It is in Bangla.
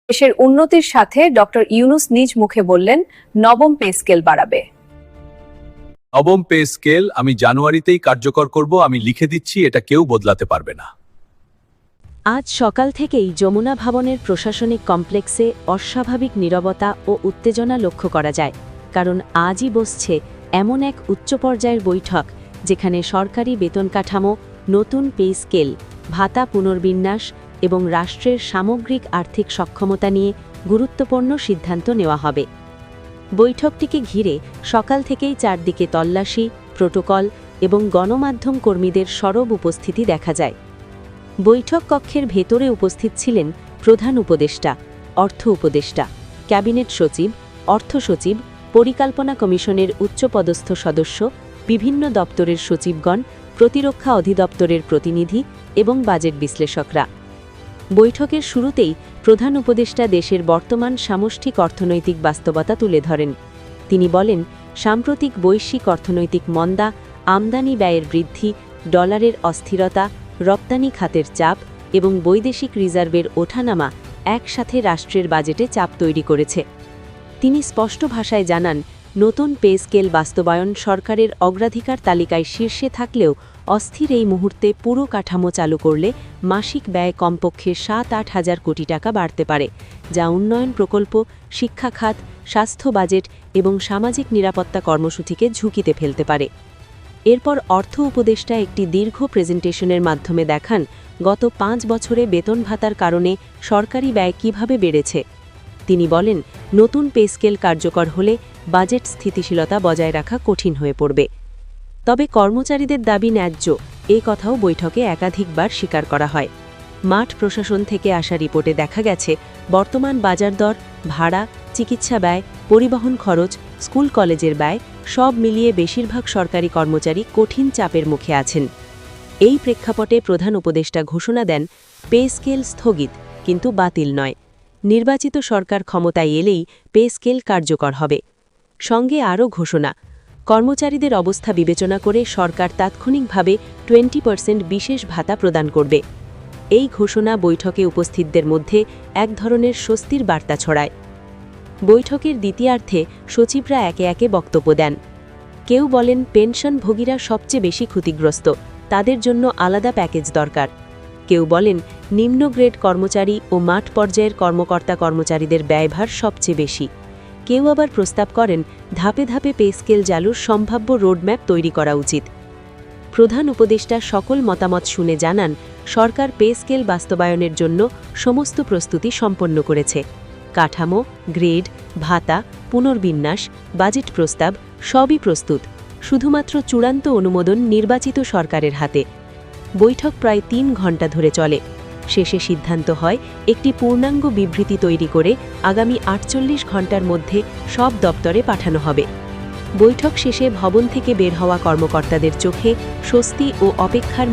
দেশের উন্নতির সাথে ডক্টর ইউনূস নিজ মুখে বললেন, নবম পে স্কেল বাড়াবে। নবম পে স্কেল আমি জানুয়ারিতেই কার্যকর করব, আমি লিখে দিচ্ছি, এটা কেউ বদলাতে পারবে না। আজ সকাল থেকেই যমুনা ভবনের প্রশাসনিক কমপ্লেক্সে অস্বাভাবিক নীরবতা ও উত্তেজনা লক্ষ্য করা যায়, কারণ আজই বসছে এমন এক উচ্চ পর্যায়ের বৈঠক যেখানে সরকারি বেতন কাঠামো, নতুন পে স্কেল, ভাতা পুনর্বিন্যাস এবং রাষ্ট্রের সামগ্রিক আর্থিক সক্ষমতা নিয়ে গুরুত্বপূর্ণ সিদ্ধান্ত নেওয়া হবে। বৈঠকটিকে ঘিরে সকাল থেকেই চারদিকে তল্লাশি, প্রোটোকল এবং গণমাধ্যম কর্মীদের সরব উপস্থিতি দেখা যায়। বৈঠক কক্ষের ভেতরে উপস্থিত ছিলেন প্রধান উপদেষ্টা, অর্থ উপদেষ্টা, ক্যাবিনেট সচিব, অর্থ সচিব, পরিকল্পনা কমিশনের উচ্চপদস্থ সদস্য, বিভিন্ন দপ্তরের সচিবগণ, প্রতিরক্ষা অধিদপ্তরের প্রতিনিধি এবং বাজেট বিশ্লেষকরা। বৈঠকের শুরুতেই প্রধান উপদেষ্টা দেশের বর্তমান সামষ্টিক অর্থনৈতিক বাস্তবতা তুলে ধরেন। তিনি বলেন, সাম্প্রতিক বৈশ্বিক অর্থনৈতিক মন্দা, আমদানি ব্যয়ের বৃদ্ধি, ডলারের অস্থিরতা, রপ্তানি খাতের চাপ এবং বৈদেশিক রিজার্ভের ওঠানামা একসাথে রাষ্ট্রের বাজেটে চাপ তৈরি করেছে। তিনি স্পষ্ট ভাষায় জানান, নতুন পে স্কেল বাস্তবায়ন সরকারের অগ্রাধিকার তালিকায় শীর্ষে থাকলেও অস্থির এই মুহূর্তে পুরো কাঠামো চালু করলে মাসিক ব্যয় কমপক্ষে ৭-৮ হাজার কোটি টাকা বাড়তে পারে, যা উন্নয়ন প্রকল্প, শিক্ষা খাত, স্বাস্থ্য বাজেট এবং সামাজিক নিরাপত্তা কর্মসূচিকে ঝুঁকিতে ফেলতে পারে। এরপর অর্থ উপদেষ্টা একটি দীর্ঘ প্রেজেন্টেশনের মাধ্যমে দেখান গত ৫ বছরে বেতন ভাতার কারণে সরকারি ব্যয় কিভাবে বেড়েছে। তিনি বলেন, নতুন পে স্কেল কার্যকর হলে বাজেট স্থিতিশীলতা বজায় রাখা কঠিন হয়ে পড়বে। তবে কর্মচারীদের দাবি ন্যায্য, এ কথাও বৈঠকে একাধিকবার স্বীকার করা হয়। মাঠ প্রশাসন থেকে আসা রিপোর্টে দেখা গেছে, বর্তমান বাজার দর, ভাড়া, চিকিৎসা ব্যয়, পরিবহন খরচ, স্কুল কলেজের ব্যয় সব মিলিয়ে বেশিরভাগ সরকারি কর্মচারী কঠিন চাপের মুখে আছেন। এই প্রেক্ষাপটে প্রধান উপদেষ্টা ঘোষণা দেন, পে স্কেল স্থগিত, কিন্তু বাতিল নয়। নির্বাচিত সরকার ক্ষমতায় এলেই পে স্কেল কার্যকর হবে। সঙ্গে আরও ঘোষণা, কর্মচারীদের অবস্থা বিবেচনা করে সরকার তাৎক্ষণিকভাবে 20% বিশেষ ভাতা প্রদান করবে। এই ঘোষণা বৈঠকে উপস্থিতদের মধ্যে এক ধরনের স্বস্তির বার্তা ছড়ায়। বৈঠকের দ্বিতীয়ার্ধে সচিবরা একে একে বক্তব্য দেন। কেউ বলেন, পেনশনভোগীরা সবচেয়ে বেশি ক্ষতিগ্রস্ত, তাদের জন্য আলাদা প্যাকেজ দরকার। কেউ বলেন, নিম্ন গ্রেড কর্মচারী ও মাঠ পর্যায়ের কর্মকর্তা-কর্মচারীদের ব্যয়ভার সবচেয়ে বেশি। কেউ আবার প্রস্তাব করেন, ধাপে ধাপে পে স্কেল চালুর সম্ভাব্য রোডম্যাপ তৈরি করা উচিত। প্রধান উপদেষ্টা সকল মতামত শুনে জানান, সরকার পে স্কেল বাস্তবায়নের জন্য সমস্ত প্রস্তুতি সম্পন্ন করেছে। কাঠামো, গ্রেড, ভাতা, পুনর্বিন্যাস, বাজেট প্রস্তাব সবই প্রস্তুত, শুধুমাত্র চূড়ান্ত অনুমোদন নির্বাচিত সরকারের হাতে। বৈঠক প্রায় ৩ ঘণ্টা ধরে চলে। শেষে সিদ্ধান্ত হয়, একটি পূর্ণাঙ্গ বিবৃতি তৈরি করে আগামী ৪৮ ঘণ্টার মধ্যে সব দপ্তরে পাঠানো হবে। বৈঠক শেষে ভবন থেকে বের হওয়া কর্মকর্তাদের চোখে স্বস্তি ও অপেক্ষার